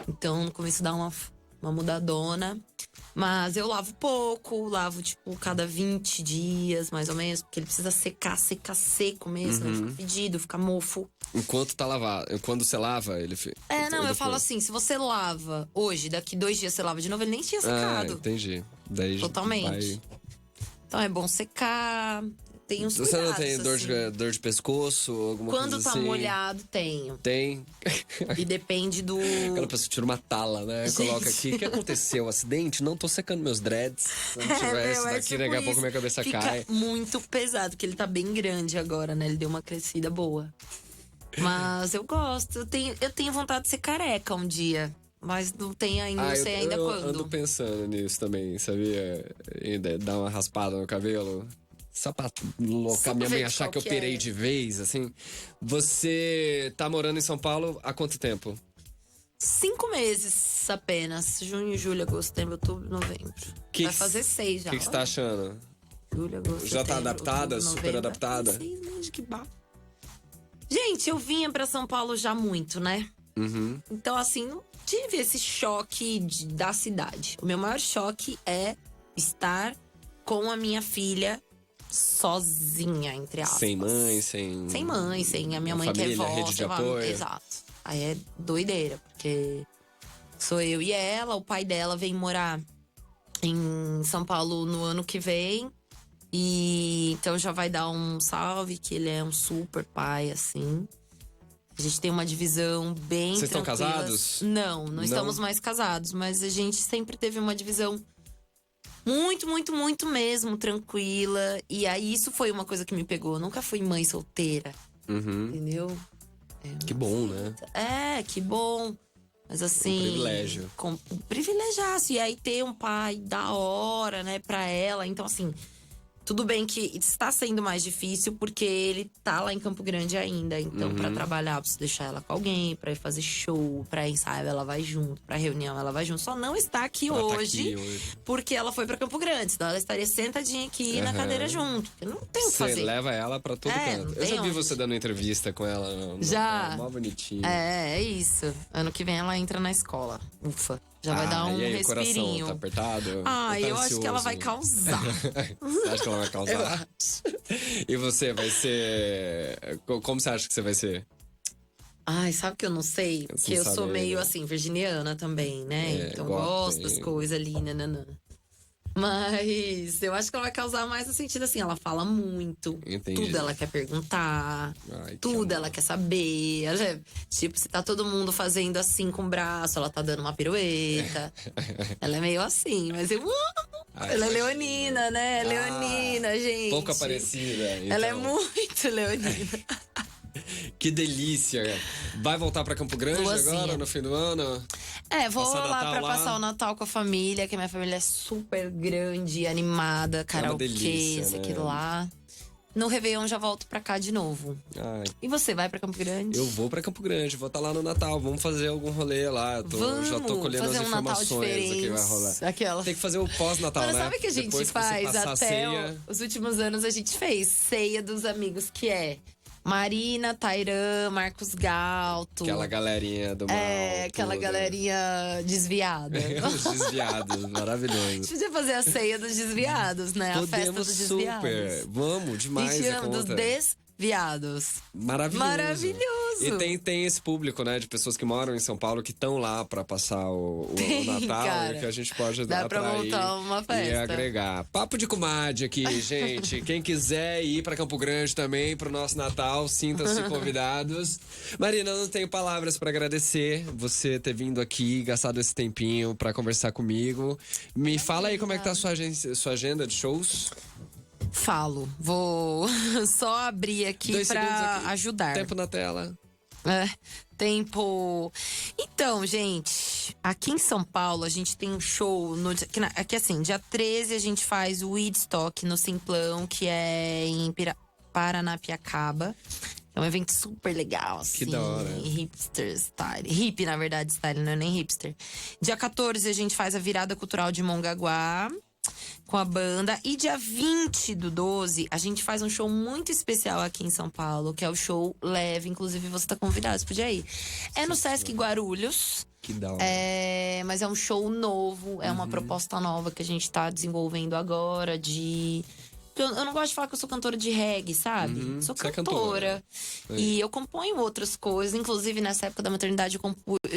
Então, no começo dá uma mudadona. Mas eu lavo pouco, lavo tipo cada 20 dias, mais ou menos. Porque ele precisa secar seco mesmo. Ele fica fedido, fica mofo. Enquanto tá lavado, quando você lava, ele fica... Não, eu falo assim, se você lava hoje, daqui 2 dias você lava de novo, ele nem tinha Ah, secado. entendi. Daí Totalmente. vai- Então é bom secar. Tem uns Você não cuidados, tem assim. dor de pescoço, alguma Quando coisa tá assim? molhado, tenho. Tem. E depende do. Aquela pessoa tira uma tala, né? Gente. Coloca aqui. O que aconteceu? Acidente? Não tô secando meus dreads. Se não tiver isso Meu, é daqui, tipo daqui a pouco isso. minha cabeça Fica cai. muito pesado, porque ele tá bem grande agora, né? Ele deu uma crescida boa. Mas eu gosto. Eu tenho vontade de ser careca um dia. Mas não tem ainda, não sei ainda eu quando. ando pensando nisso também, sabia? E dar uma raspada no cabelo. Só pra Só minha pra mãe ver achar qual que eu que pirei é. de vez, assim. Você tá morando em São Paulo há quanto tempo? 5 meses apenas. Junho, julho, agosto, setembro, outubro, novembro. Vai fazer 6 O já. que você tá achando? Julho, agosto, Já tá setembro, adaptada? outubro, Super novembro. adaptada? 6 meses, que bafo. Gente, eu vinha pra São Paulo já muito, né? Uhum. Então, assim, não tive esse choque da cidade. O meu maior choque é estar com a minha filha sozinha, entre aspas. Sem mãe, sem... Sem mãe, sem a minha uma mãe que é família, vó. rede de sei lá. apoio. Exato. Aí é doideira, porque sou eu e ela. O pai dela vem morar em São Paulo no ano que vem. E então já vai dar um salve, que ele é um super pai, assim. A gente tem uma divisão bem Vocês estão tranquila. casados? Não estamos mais casados. Mas a gente sempre teve uma divisão muito, muito, muito mesmo tranquila. E aí isso foi uma coisa que me pegou. Eu nunca fui mãe solteira, Uhum. entendeu? Que bom, né? Que bom. Mas assim. privilégio. Privilegiaço. E aí ter um pai da hora, né, pra ela. Então, assim. Tudo bem que está sendo mais difícil porque ele tá lá em Campo Grande ainda. Então, pra trabalhar, eu preciso deixar ela com alguém, pra ir fazer show, pra ensaio, ela vai junto, pra reunião, ela vai junto. Só não está aqui, Ela tá hoje, aqui hoje. porque ela foi pra Campo Grande. Senão ela estaria sentadinha aqui na cadeira junto. Porque não tem o que Você fazer. leva ela pra todo É, canto. não Eu já tem vi onde. você dando entrevista com ela. Já. Mó bonitinho. É isso. Ano que vem ela entra na escola. Ufa. Já vai dar um e aí, o respirinho. coração tá apertado? Eu Tá acho que ela ansioso? vai causar. Você acha que ela vai causar? E você vai ser... Como você acha que você vai ser? Ai, sabe que eu não sei? Você Porque não eu sabe sou meio ainda. assim, virginiana também, né? É, Então gosto, gosto das hein? coisas ali, nananã. Mas eu acho que ela vai causar mais no sentido assim, ela fala muito. Entendi. Tudo ela quer perguntar. Ai, que Tudo amor. ela quer saber. Tipo, se tá todo mundo fazendo assim com o braço, ela tá dando uma pirueta. Ela é meio assim, mas eu amo. Ai, Ela é imagina. leonina, né? Leonina, gente. Pouco aparecida. Ela é então. muito leonina. Que delícia. Vai voltar pra Campo Grande Boazinha. agora, no fim do ano? Vou Passar lá Natal pra lá? passar o Natal com a família, que a minha família é super grande, animada, karaokê, delícia, isso, né? aquilo lá. No Réveillon já volto pra cá de novo. Ai, E você vai pra Campo Grande? eu vou pra Campo Grande, vou estar lá no Natal. Vamos fazer algum rolê lá. Já tô colhendo fazer as um Natal informações do diferente. que vai rolar. Aquela. Tem que fazer o pós-Natal, Mano, né? sabe o que a gente Depois que você faz passar a até ceia, os últimos anos? A gente fez ceia dos amigos, que é Marina, Tairã, Marcos Galto. aquela galerinha do mal. Aquela toda. galerinha desviada. Os desviados, A maravilhoso. gente podia fazer a ceia dos desviados, né? A festa Podemos dos desviados. super. Vamos, demais 20 a anos dos conta. desviados. Maravilhoso. Maravilhoso! E tem esse público, né, de pessoas que moram em São Paulo que estão lá pra passar o Natal, cara. e que a gente pode Dá pra atrair montar uma e festa. agregar. Papo de comadre aqui, gente. Quem quiser ir pra Campo Grande também pro nosso Natal, sintam-se convidados. Marina, eu não tenho palavras pra agradecer você ter vindo aqui, gastado esse tempinho pra conversar comigo. Me fala aí como é que tá a sua agenda de shows. Falo. Vou só abrir aqui 2 segundos pra aqui. ajudar. Tempo na tela. Tempo. Então, gente, aqui em São Paulo a gente tem um show aqui assim, dia 13 a gente faz o Woodstock no Simplão, que é em Paranapiacaba. É um evento super legal, assim. Que da hora. Hipster style. Hip, na verdade, style, não é nem hipster. Dia 14 a gente faz a virada cultural de Mongaguá com a banda. E dia 20/12, a gente faz um show muito especial aqui em São Paulo, que é o show Leve. Inclusive, você tá convidado, você podia ir. É no Sesc Guarulhos. Que da hora. Mas é um show novo, é uma proposta nova que a gente tá desenvolvendo agora de... Eu não gosto de falar que eu sou cantora de reggae, sabe? Sou você é cantora. cantora. E eu componho outras coisas. Inclusive, nessa época da maternidade,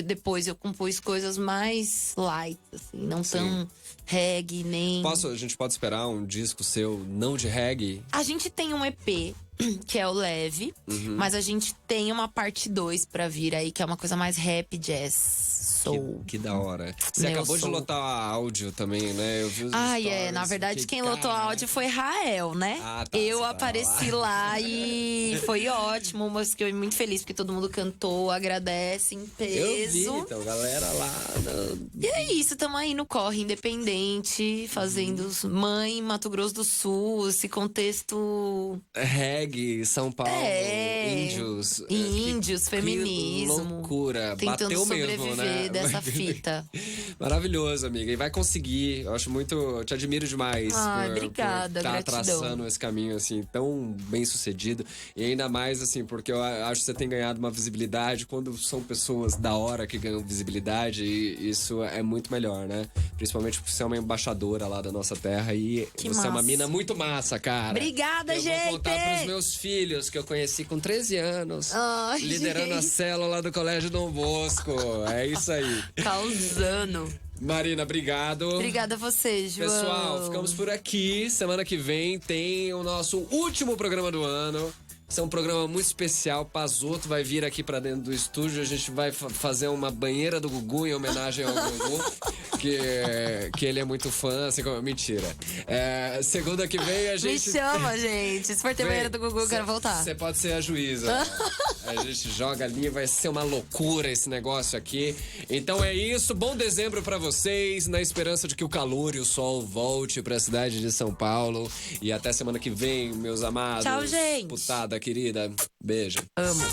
depois eu compus coisas mais light, assim. Não tão reggae, nem... A gente pode esperar um disco seu não de reggae? A gente tem um EP, que é o Leve. Mas a gente tem uma parte 2 pra vir aí, que é uma coisa mais rap, jazz, soul. Que da hora. Você Meu acabou de soul. lotar áudio também, né? Eu vi os stories, Na verdade, fiquei, quem lotou a cara. áudio foi Rael, né? Ah, tá, Eu você apareci tava lá e foi ótimo, mas fiquei muito feliz porque todo mundo cantou, agradece em Eu peso. vi, então, galera lá. E é isso, tamo aí no corre independente, fazendo Mãe, Mato Grosso do Sul, esse contexto Reggae, São Paulo, índios. índios, feminismo. Que loucura. Tentando Bateu sobreviver mesmo, né? dessa fita. Maravilhoso, amiga. E vai conseguir. Eu acho muito. Eu te admiro demais. Ai, por obrigada, tá gratidão. traçando esse caminho, assim, tão bem sucedido. E ainda mais, assim, porque eu acho que você tem ganhado uma visibilidade quando são pessoas da hora que ganham visibilidade. E isso é muito melhor, né? Principalmente porque você é uma embaixadora lá da nossa terra. E Que você é uma massa. mina muito massa, cara. Obrigada, eu gente! Vou contar pros meus filhos que eu conheci com 13 anos. Ai, liderando a gente. célula do Colégio Dom Bosco. É isso aí. Causando. Marina, obrigado. Obrigada a você, João. Pessoal, ficamos por aqui. Semana que vem tem o nosso último programa do ano. Esse é um programa muito especial. Pazoto vai vir aqui pra dentro do estúdio. A gente vai fazer uma banheira do Gugu em homenagem ao Gugu. Que ele é muito fã, assim como... Mentira. Segunda que vem a gente... Me chama, gente. Se for ter banheiro do Gugu, eu quero voltar. Você pode ser a juíza. A gente joga ali, vai ser uma loucura esse negócio aqui. Então é isso. Bom dezembro pra vocês, na esperança de que o calor e o sol volte pra cidade de São Paulo. E até semana que vem, meus amados. Tchau, gente. Putada querida. Beijo. Amo.